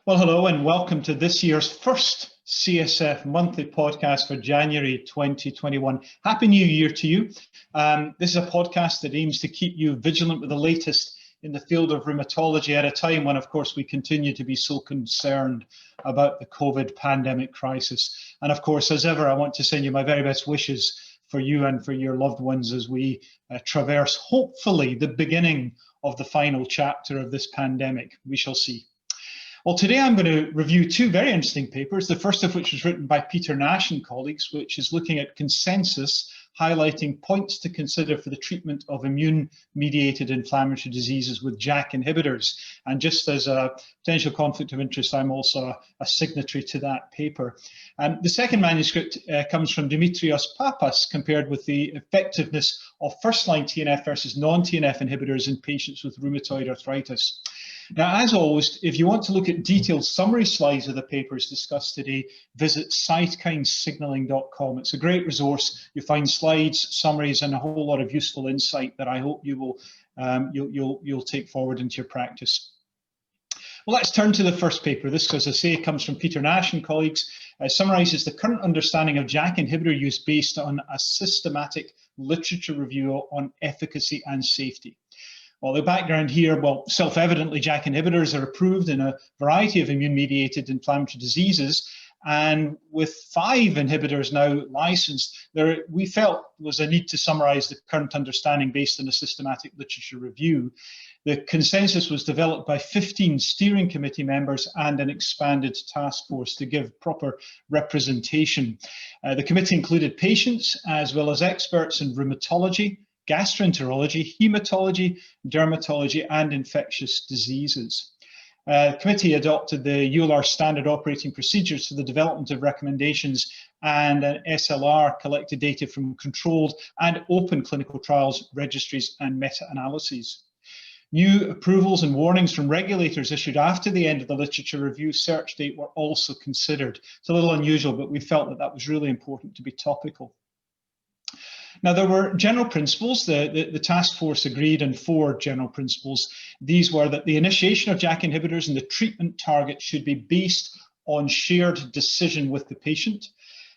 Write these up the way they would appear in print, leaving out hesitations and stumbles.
Well, hello and welcome to this year's first CSF monthly podcast for January 2021. Happy New Year to you. This is a podcast that aims to keep you vigilant with the latest in the field of rheumatology at a time when, of course, we continue to be so concerned about the COVID pandemic crisis. And of course, as ever, I want to send you my very best wishes for you and for your loved ones as we traverse, hopefully, the beginning of the final chapter of this pandemic. We shall see. Well, today I'm going to review two very interesting papers, the first of which was written by Peter Nash and colleagues, which is looking at consensus, highlighting points to consider for the treatment of immune-mediated inflammatory diseases with JAK inhibitors. And just as a potential conflict of interest, I'm also a signatory to that paper. The second manuscript comes from Dimitrios Papas, compared with the effectiveness of first-line TNF versus non-TNF inhibitors in patients with rheumatoid arthritis. Now, as always, if you want to look at detailed summary slides of the papers discussed today, visit cytokinesignaling.com. It's a great resource. You find slides, summaries, and a whole lot of useful insight that I hope you will you'll take forward into your practice. Well, let's turn to the first paper. This, as I say, comes from Peter Nash and colleagues, summarises the current understanding of JAK inhibitor use based on a systematic literature review on efficacy and safety. Well, the background here, well, self-evidently, JAK inhibitors are approved in a variety of immune-mediated inflammatory diseases, and with 5 inhibitors now licensed, we felt was a need to summarize the current understanding based on a systematic literature review. The consensus was developed by 15 steering committee members and an expanded task force to give proper representation. The committee included patients as well as experts in rheumatology, gastroenterology, hematology, dermatology, and infectious diseases. The committee adopted the EULAR standard operating procedures for the development of recommendations, and an SLR collected data from controlled and open clinical trials, registries, and meta-analyses. New approvals and warnings from regulators issued after the end of the literature review search date were also considered. It's a little unusual, but we felt that that was really important to be topical. Now, there were general principles. The task force agreed on 4 general principles. These were that the initiation of JAK inhibitors and the treatment target should be based on shared decision with the patient,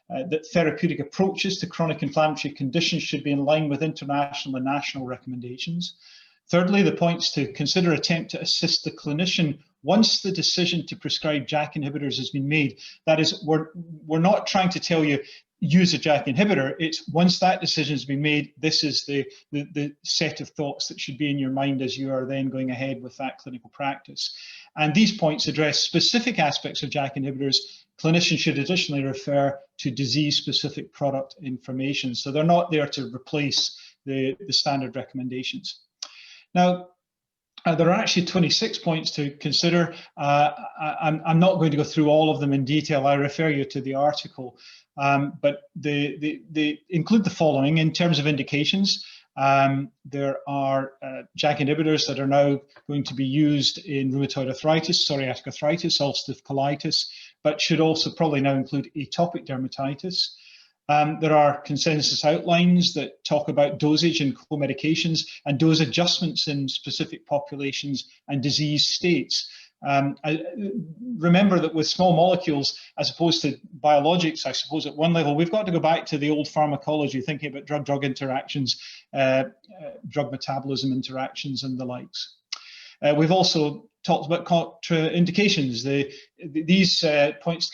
that therapeutic approaches to chronic inflammatory conditions should be in line with international and national recommendations. Thirdly, the points to consider attempt to assist the clinician once the decision to prescribe JAK inhibitors has been made. That is, we're not trying to tell you use a JAK inhibitor. It's once that decision has been made, this is the set of thoughts that should be in your mind as you are then going ahead with that clinical practice. And these points address specific aspects of JAK inhibitors. Clinicians should additionally refer to disease-specific product information. So they're not there to replace the standard recommendations. Now, there are actually 26 points to consider. I'm not going to go through all of them in detail. I refer you to the article. But they include the following in terms of indications. There are JAK inhibitors that are now going to be used in rheumatoid arthritis, psoriatic arthritis, ulcerative colitis, but should also probably now include atopic dermatitis. There are consensus outlines that talk about dosage and co-medications and dose adjustments in specific populations and disease states. Remember that with small molecules, as opposed to biologics, I suppose at one level, we've got to go back to the old pharmacology, thinking about drug-drug interactions, drug metabolism interactions and the likes. We've also talked about contraindications. These points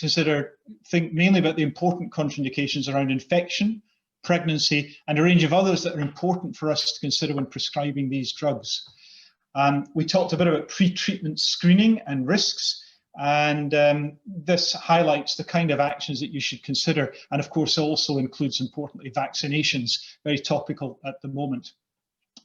think mainly about the important contraindications around infection, pregnancy, and a range of others that are important for us to consider when prescribing these drugs. We talked a bit about pre-treatment screening and risks, and this highlights the kind of actions that you should consider, and of course also includes, importantly, vaccinations, very topical at the moment.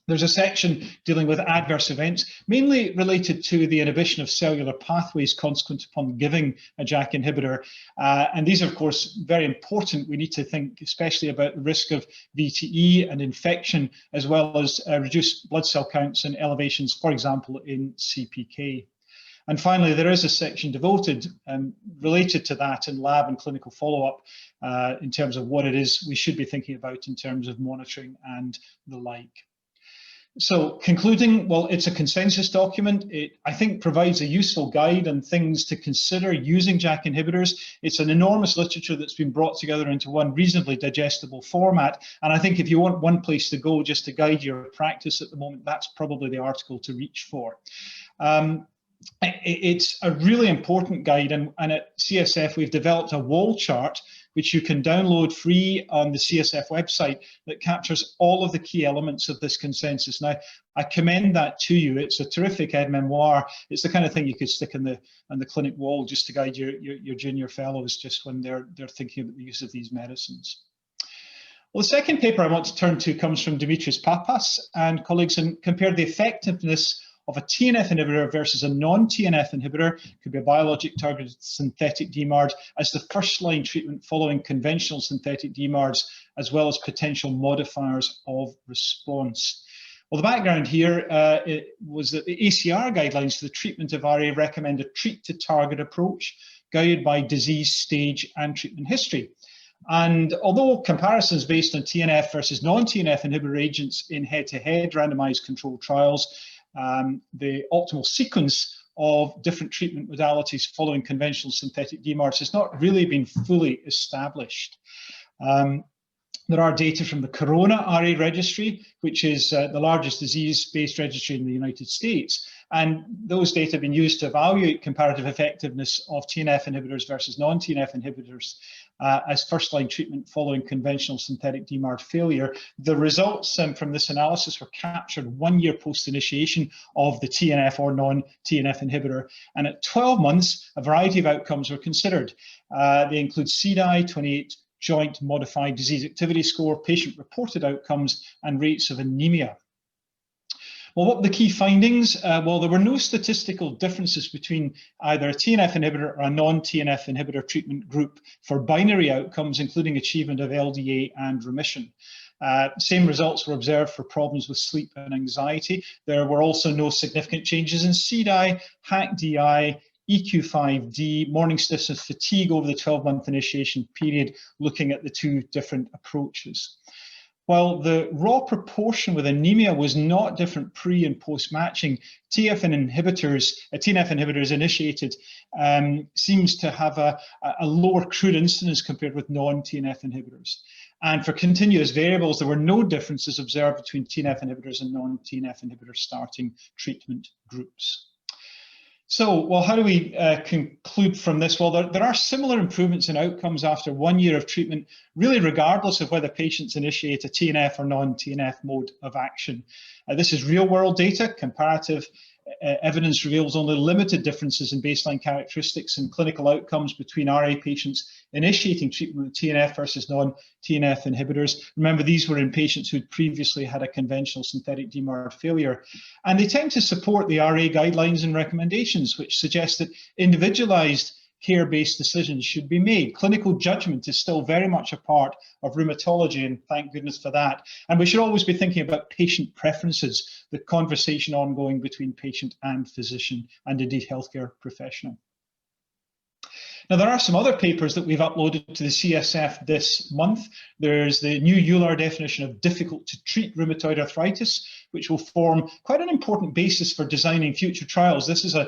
There's a section dealing with adverse events, mainly related to the inhibition of cellular pathways consequent upon giving a JAK inhibitor. And these are, of course, very important. We need to think especially about the risk of VTE and infection, as well as reduced blood cell counts and elevations, for example, in CPK. And finally, there is a section devoted and related to that in lab and clinical follow-up in terms of what it is we should be thinking about in terms of monitoring and the like. So concluding, well, it's a consensus document. It, I think, provides a useful guide on things to consider using JAK inhibitors. It's an enormous literature that's been brought together into one reasonably digestible format. And I think if you want one place to go just to guide your practice at the moment, that's probably the article to reach for. It's a really important guide, and at CSF we've developed a wall chart which you can download free on the CSF website that captures all of the key elements of this consensus. Now, I commend that to you. It's a terrific aide-memoire. It's the kind of thing you could stick on the clinic wall just to guide your junior fellows just when they're thinking about the use of these medicines. Well, the second paper I want to turn to comes from Dimitris Papas and colleagues, and compared the effectiveness of a TNF inhibitor versus a non-TNF inhibitor, could be a biologic targeted synthetic DMARD, as the first line treatment following conventional synthetic DMARDs, as well as potential modifiers of response. Well, the background here was that the ACR guidelines for the treatment of RA recommend a treat to target approach, guided by disease stage and treatment history. And although comparisons based on TNF versus non-TNF inhibitor agents in head-to-head randomized controlled trials, the optimal sequence of different treatment modalities following conventional synthetic DMARDs has not really been fully established. There are data from the Corona RA registry, which is the largest disease-based registry in the United States. And those data have been used to evaluate comparative effectiveness of TNF inhibitors versus non-TNF inhibitors as first-line treatment following conventional synthetic DMARD failure. The results from this analysis were captured 1 year post-initiation of the TNF or non-TNF inhibitor. And at 12 months, a variety of outcomes were considered. They include CDAI, 28 joint modified disease activity score, patient-reported outcomes, and rates of anemia. Well, what were the key findings? Well, there were no statistical differences between either a TNF inhibitor or a non-TNF inhibitor treatment group for binary outcomes, including achievement of LDA and remission. Same results were observed for problems with sleep and anxiety. There were also no significant changes in CDAI, HAQ-DI, EQ5D, morning stiffness, fatigue over the 12-month initiation period, looking at the two different approaches. While the raw proportion with anemia was not different pre and post matching, TNF inhibitors initiated seems to have a lower crude incidence compared with non-TNF inhibitors. And for continuous variables, there were no differences observed between TNF inhibitors and non-TNF inhibitor starting treatment groups. So, well, how do we conclude from this? Well, there are similar improvements in outcomes after 1 year of treatment, really regardless of whether patients initiate a TNF or non-TNF mode of action. This is real-world data. Comparative evidence reveals only limited differences in baseline characteristics and clinical outcomes between RA patients initiating treatment with TNF versus non-TNF inhibitors. Remember, these were in patients who'd previously had a conventional synthetic DMARD failure. And they tend to support the RA guidelines and recommendations, which suggest that individualized care-based decisions should be made. Clinical judgment is still very much a part of rheumatology, and thank goodness for that. And we should always be thinking about patient preferences, the conversation ongoing between patient and physician, and indeed healthcare professional. Now, there are some other papers that we've uploaded to the CSF this month. There's the new EULAR definition of difficult to treat rheumatoid arthritis, which will form quite an important basis for designing future trials. This is a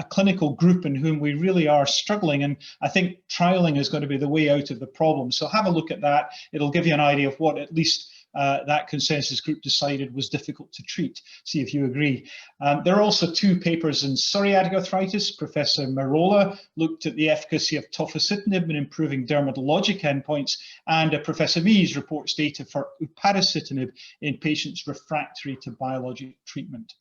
clinical group in whom we really are struggling, and I think trialing is going to be the way out of the problem. So have a look at that. It'll give you an idea of what at least that consensus group decided was difficult to treat. See if you agree. There are also two papers in psoriatic arthritis. Professor Merola looked at the efficacy of tofacitinib in improving dermatologic endpoints, and Professor Mies reports data for upadacitinib in patients refractory to biologic treatment.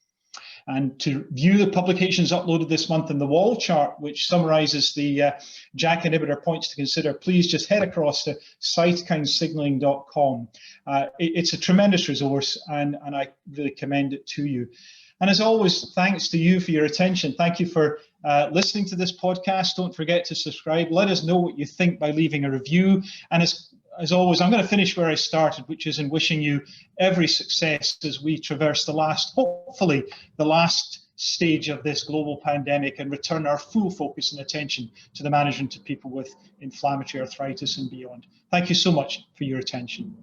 And to view the publications uploaded this month in the wall chart, which summarizes the JAK inhibitor points to consider, please just head across to cytokinesignaling.com. It's a tremendous resource, and I really commend it to you. And as always, thanks to you for your attention. Thank you for listening to this podcast. Don't forget to subscribe. Let us know what you think by leaving a review. And as always, I'm going to finish where I started, which is in wishing you every success as we traverse hopefully the last stage of this global pandemic and return our full focus and attention to the management of people with inflammatory arthritis and beyond. Thank you so much for your attention.